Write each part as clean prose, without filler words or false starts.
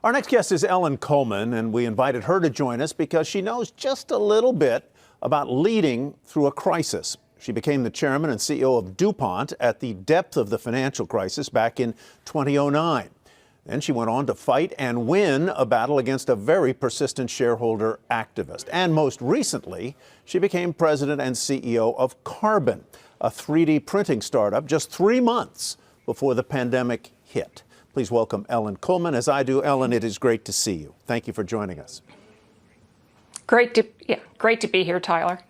Our next guest is Ellen Kullman, and we invited her to join us because she knows just a little bit about leading through a crisis. She became the chairman and CEO of DuPont at the depth of the financial crisis back in 2009. Then she went on to fight and win a battle against a very persistent shareholder activist. And most recently, she became president and CEO of Carbon, a 3D printing startup, just 3 months before the pandemic hit. Please welcome Ellen Kullman. As I do, Ellen, it is great to see you. Thank you for joining us. Great to be here, Tyler.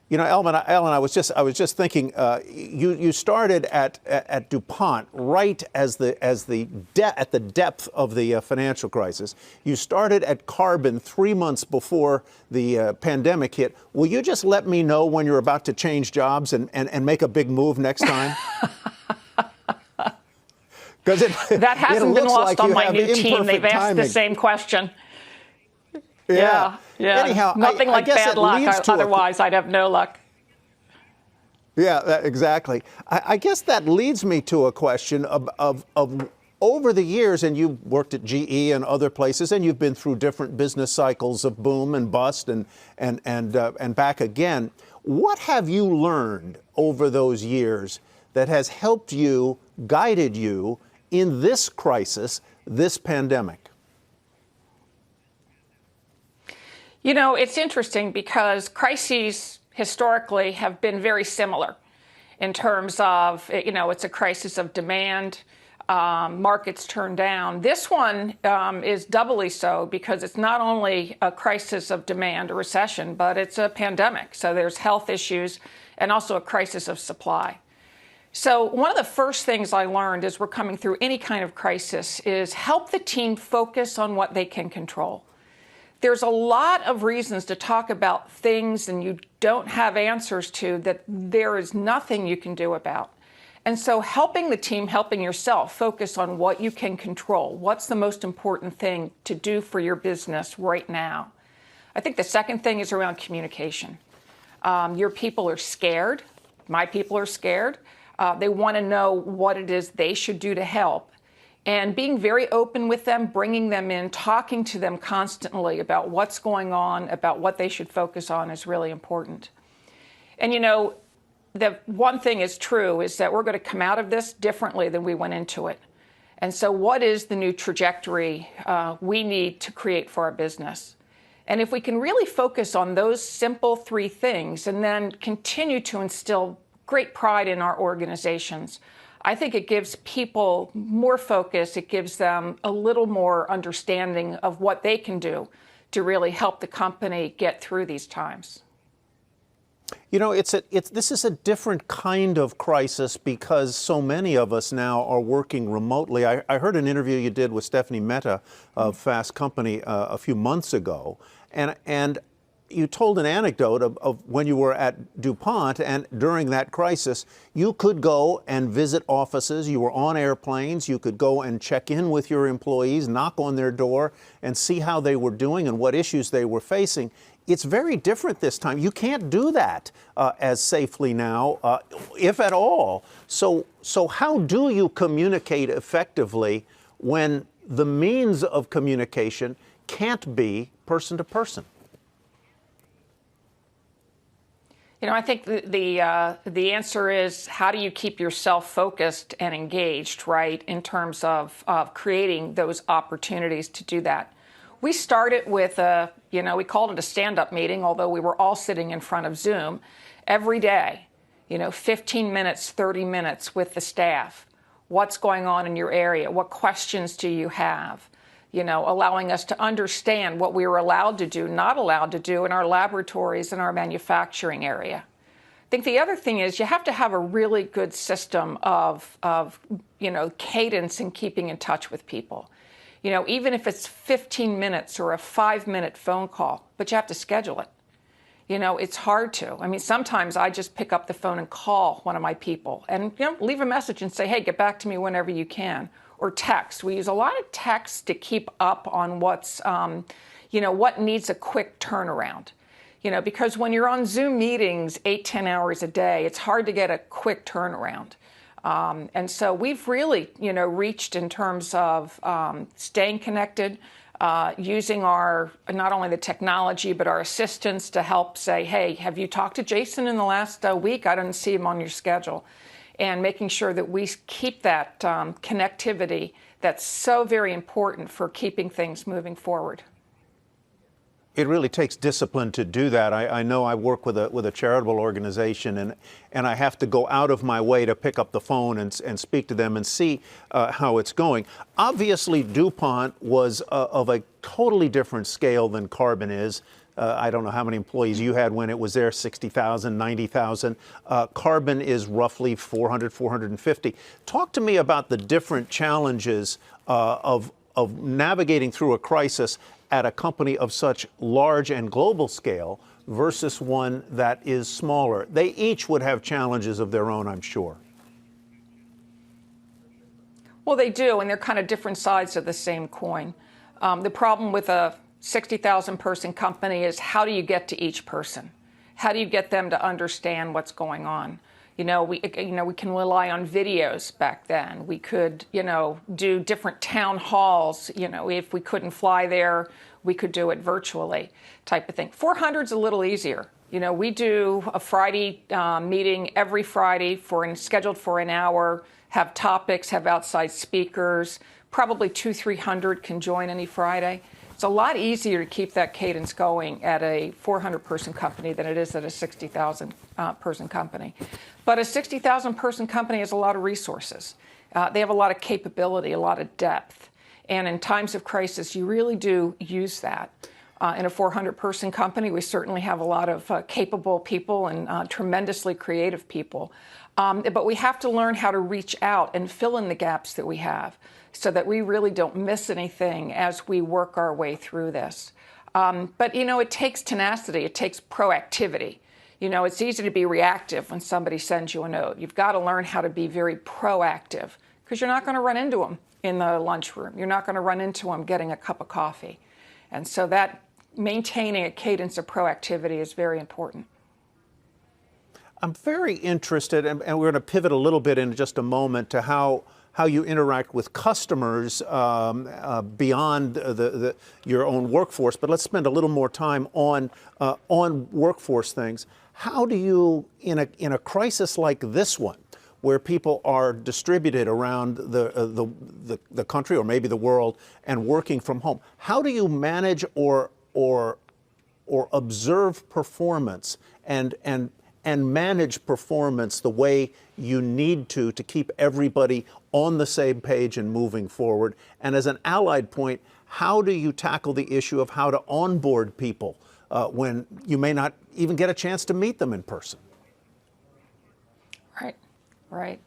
You know, Ellen, I was just thinking, you started at DuPont right at the depth of the financial crisis. You started at Carbon 3 months before the pandemic hit. Will you just let me know when you're about to change jobs and make a big move next time? That hasn't been lost like on my new team. They've asked timing. the same question. Yeah. Anyhow, nothing like bad luck. Otherwise, I'd have no luck. Yeah, exactly. I guess that leads me to a question of over the years, and you've worked at GE and other places, and you've been through different business cycles of boom and bust and back again. What have you learned over those years that has helped you, guided you in this crisis, this pandemic? You know, it's interesting because crises historically have been very similar in terms of, you know, it's a crisis of demand, markets turn down. This one is doubly so because it's not only a crisis of demand, a recession, but it's a pandemic. So there's health issues and also a crisis of supply. So one of the first things I learned as we're coming through any kind of crisis is help the team focus on what they can control. There's a lot of reasons to talk about things and you don't have answers to that there is nothing you can do about. And so helping the team, helping yourself focus on what you can control. What's the most important thing to do for your business right now? I think the second thing is around communication. Your people are scared. My people are scared. They want to know what it is they should do to help. And being very open with them, bringing them in, talking to them constantly about what's going on, about what they should focus on is really important. And, you know, the one thing is true is that we're going to come out of this differently than we went into it. And so what is the new trajectory we need to create for our business? And if we can really focus on those simple 3 things and then continue to instill great pride in our organizations, I think it gives people more focus. It gives them a little more understanding of what they can do to really help the company get through these times. You know, this is a different kind of crisis because so many of us now are working remotely. I heard an interview you did with Stephanie Mehta of Fast Company a few months ago, and you told an anecdote of when you were at DuPont, and during that crisis, you could go and visit offices. You were on airplanes. You could go and check in with your employees, knock on their door, and see how they were doing and what issues they were facing. It's very different this time. You can't do that as safely now, if at all. So how do you communicate effectively when the means of communication can't be person to person? You know, I think the answer is how do you keep yourself focused and engaged, right, in terms of creating those opportunities to do that. We started with we called it a stand-up meeting, although we were all sitting in front of Zoom every day, 15 minutes, 30 minutes with the staff. What's going on in your area? What questions do you have? Allowing us to understand what we were allowed to do, not allowed to do in our laboratories and our manufacturing area. I think the other thing is you have to have a really good system of cadence and keeping in touch with people. Even if it's 15 minutes or a 5-minute phone call, but you have to schedule it. It's hard to. I mean, sometimes I just pick up the phone and call one of my people and leave a message and say, hey, get back to me whenever you can. Or text. We use a lot of text to keep up on what's, what needs a quick turnaround. Because when you're on Zoom meetings 8-10 hours a day, it's hard to get a quick turnaround. And so we've really, reached in terms of staying connected, using our, not only the technology, but our assistants to help say, hey, have you talked to Jason in the last week? I didn't see him on your schedule. And making sure that we keep that connectivity that's so very important for keeping things moving forward. It really takes discipline to do that. I know I work with a charitable organization, and I have to go out of my way to pick up the phone and speak to them and see how it's going. Obviously, DuPont was of a totally different scale than Carbon is. I don't know how many employees you had when it was there, 60,000, 90,000. Carbon is roughly 400, 450. Talk to me about the different challenges of navigating through a crisis at a company of such large and global scale versus one that is smaller. They each would have challenges of their own, I'm sure. Well, they do, and they're kind of different sides of the same coin. The problem with a 60,000 person company is, how do you get to each person? How do you get them to understand what's going on? We can rely on videos back then. We could, do different town halls. If we couldn't fly there, we could do it virtually, type of thing. 400's a little easier. We do a Friday meeting every Friday scheduled for an hour, have topics, have outside speakers. Probably 200-300 can join any Friday. It's a lot easier to keep that cadence going at a 400-person company than it is at a 60,000 person company. But a 60,000 person company has a lot of resources. They have a lot of capability, a lot of depth. And in times of crisis, you really do use that. In a 400-person company, we certainly have a lot of capable people and tremendously creative people. But we have to learn how to reach out and fill in the gaps that we have so that we really don't miss anything as we work our way through this. But, it takes tenacity. It takes proactivity. It's easy to be reactive when somebody sends you a note. You've got to learn how to be very proactive, because you're not going to run into them in the lunchroom. You're not going to run into them getting a cup of coffee. And so that maintaining a cadence of proactivity is very important. I'm very interested, and we're going to pivot a little bit in just a moment, to how you interact with customers beyond your own workforce. But let's spend a little more time on workforce things. How do you, in a crisis like this one, where people are distributed around the country or maybe the world and working from home, how do you manage or observe performance and manage performance the way you need to keep everybody on the same page and moving forward? And as an allied point, how do you tackle the issue of how to onboard people when you may not even get a chance to meet them in person? Right.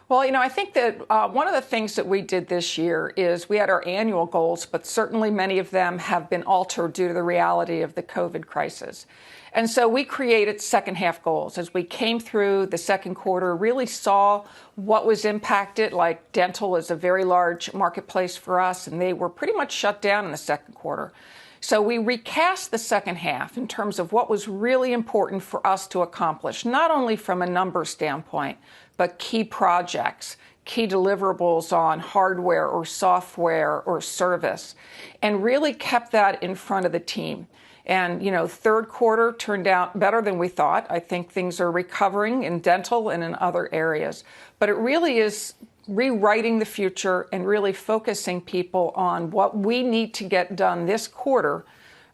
Well, I think that one of the things that we did this year is we had our annual goals, but certainly many of them have been altered due to the reality of the COVID crisis. And so we created second half goals as we came through the second quarter, really saw what was impacted. Like dental is a very large marketplace for us, and they were pretty much shut down in the second quarter. So we recast the second half in terms of what was really important for us to accomplish, not only from a numbers standpoint, but key projects, key deliverables on hardware or software or service, and really kept that in front of the team. And, third quarter turned out better than we thought. I think things are recovering in dental and in other areas. But it really is rewriting the future and really focusing people on what we need to get done this quarter.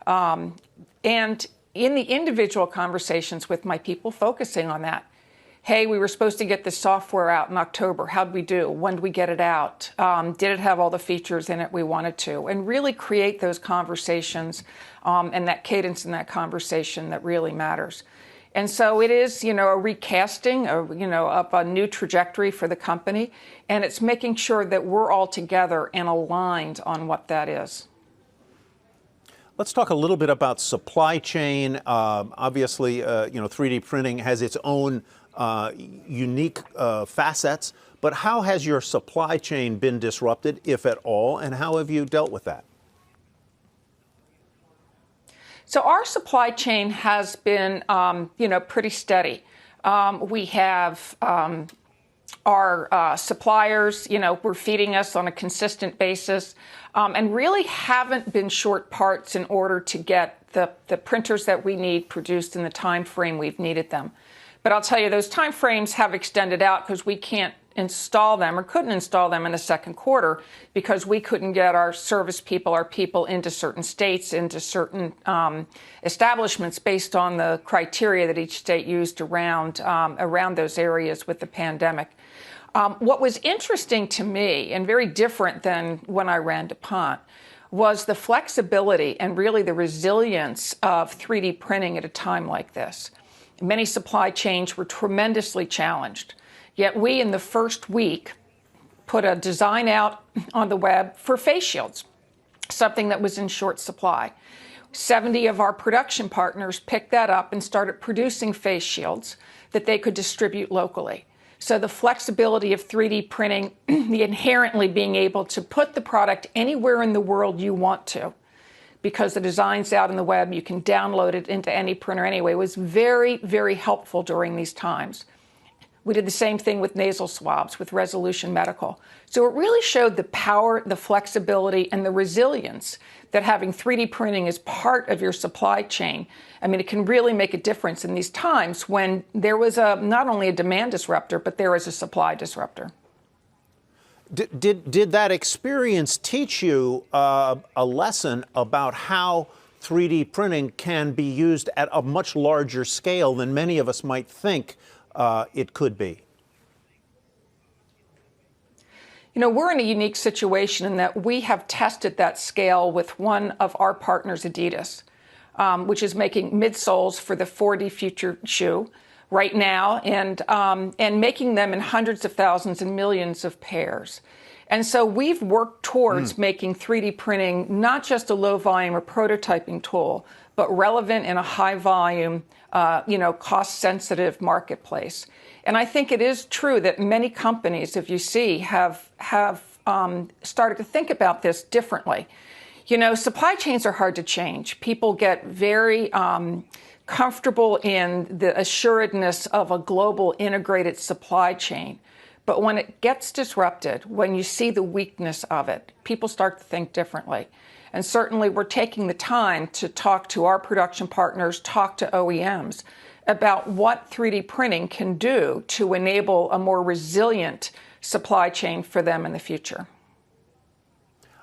And in the individual conversations with my people, focusing on that. Hey, we were supposed to get this software out in October. How'd we do? When did we get it out? Did it have all the features in it we wanted to? And really create those conversations and that cadence in that conversation that really matters. And so it is, a recasting of a new trajectory for the company. And it's making sure that we're all together and aligned on what that is. Let's talk a little bit about supply chain. Obviously, 3D printing has its own unique facets, but how has your supply chain been disrupted, if at all, and how have you dealt with that? So our supply chain has been, pretty steady. We have Our suppliers, were feeding us on a consistent basis, and really haven't been short parts in order to get the printers that we need produced in the time frame we've needed them. But I'll tell you, those time frames have extended out because we can't install them or couldn't install them in the second quarter because we couldn't get our service people, our people into certain states, into certain establishments based on the criteria that each state used around those areas with the pandemic. What was interesting to me and very different than when I ran DuPont was the flexibility and really the resilience of 3D printing at a time like this. Many supply chains were tremendously challenged. Yet we, in the first week, put a design out on the web for face shields, something that was in short supply. 70 of our production partners picked that up and started producing face shields that they could distribute locally. So the flexibility of 3D printing, the inherently being able to put the product anywhere in the world you want to, because the design's out on the web, you can download it into any printer anyway, was very, very helpful during these times. We did the same thing with nasal swabs with Resolution Medical. So it really showed the power, the flexibility, and the resilience that having 3D printing as part of your supply chain, it can really make a difference in these times when there was not only a demand disruptor, but there was a supply disruptor. Did that experience teach you a lesson about how 3D printing can be used at a much larger scale than many of us might think it could be? We're in a unique situation in that we have tested that scale with one of our partners, Adidas, which is making midsoles for the 4D Future shoe right now and making them in hundreds of thousands and millions of pairs. And so we've worked towards making 3D printing not just a low volume or prototyping tool, but relevant in a high volume, cost sensitive marketplace. And I think it is true that many companies, if you see, have started to think about this differently. Supply chains are hard to change. People get very comfortable in the assuredness of a global integrated supply chain. But when it gets disrupted, when you see the weakness of it, people start to think differently. And certainly we're taking the time to talk to our production partners, talk to OEMs about what 3D printing can do to enable a more resilient supply chain for them in the future.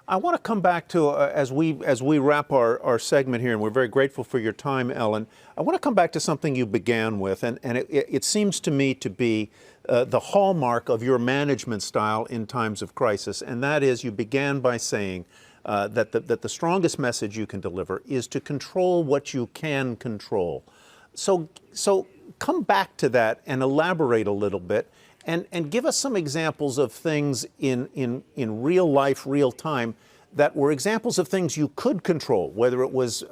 I want to come back to, as we wrap our segment here, and we're very grateful for your time, Ellen, I want to come back to something you began with, and it seems to me to be the hallmark of your management style in times of crisis, and that is you began by saying that the strongest message you can deliver is to control what you can control. So come back to that and elaborate a little bit and give us some examples of things in real life, real time, that were examples of things you could control, whether it was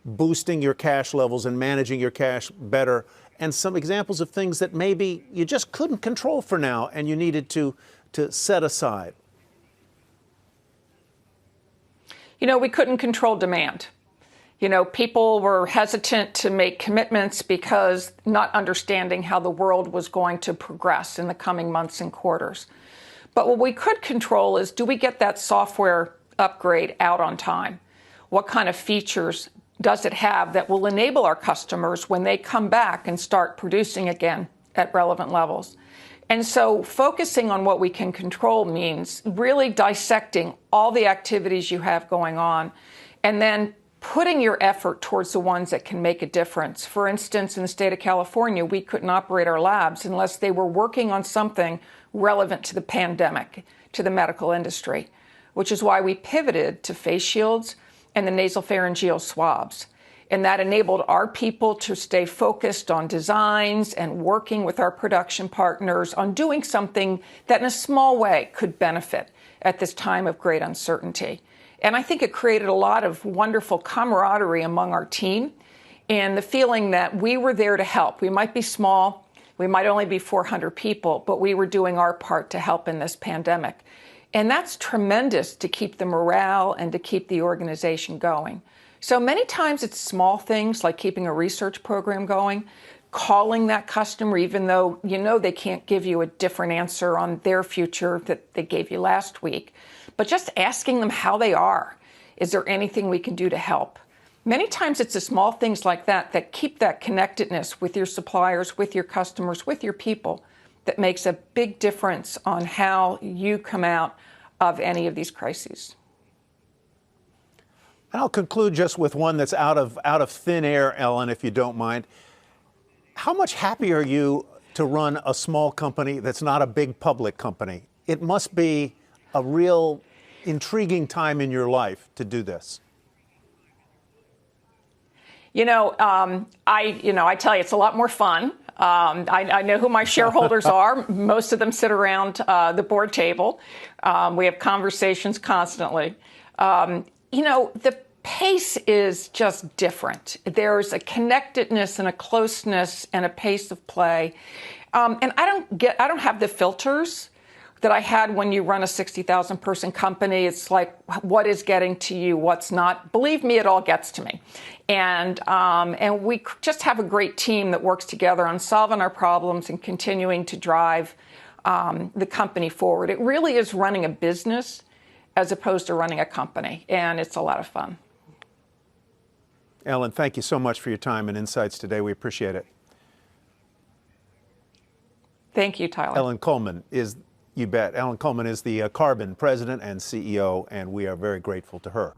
boosting your cash levels and managing your cash better, and some examples of things that maybe you just couldn't control for now and you needed to set aside. We couldn't control demand. People were hesitant to make commitments because not understanding how the world was going to progress in the coming months and quarters. But what we could control is, do we get that software upgrade out on time? What kind of features does it have that will enable our customers when they come back and start producing again at relevant levels? And so focusing on what we can control means really dissecting all the activities you have going on and then putting your effort towards the ones that can make a difference. For instance, in the state of California, we couldn't operate our labs unless they were working on something relevant to the pandemic, to the medical industry, which is why we pivoted to face shields and the nasopharyngeal swabs. And that enabled our people to stay focused on designs and working with our production partners on doing something that in a small way could benefit at this time of great uncertainty. And I think it created a lot of wonderful camaraderie among our team and the feeling that we were there to help. We might be small, we might only be 400 people, but we were doing our part to help in this pandemic. And that's tremendous to keep the morale and to keep the organization going. So many times it's small things like keeping a research program going, calling that customer, even though you know they can't give you a different answer on their future that they gave you last week, but just asking them how they are. Is there anything we can do to help? Many times it's the small things like that that keep that connectedness with your suppliers, with your customers, with your people, that makes a big difference on how you come out of any of these crises. And I'll conclude just with one that's out of thin air, Ellen, if you don't mind. How much happier are you to run a small company that's not a big public company? It must be a real intriguing time in your life to do this. I tell you, it's a lot more fun. I know who my shareholders are. Most of them sit around the board table. We have conversations constantly. The pace is just different. There's a connectedness and a closeness and a pace of play. And I don't have the filters that I had when you run a 60,000 person company. It's like, what is getting to you, what's not? Believe me, it all gets to me. And we just have a great team that works together on solving our problems and continuing to drive the company forward. It really is running a business as opposed to running a company, and it's a lot of fun. Ellen, thank you so much for your time and insights today. We appreciate it. Thank you, Tyler. Ellen Kullman is, you bet, Ellen Kullman is the Carbon President and CEO, and we are very grateful to her.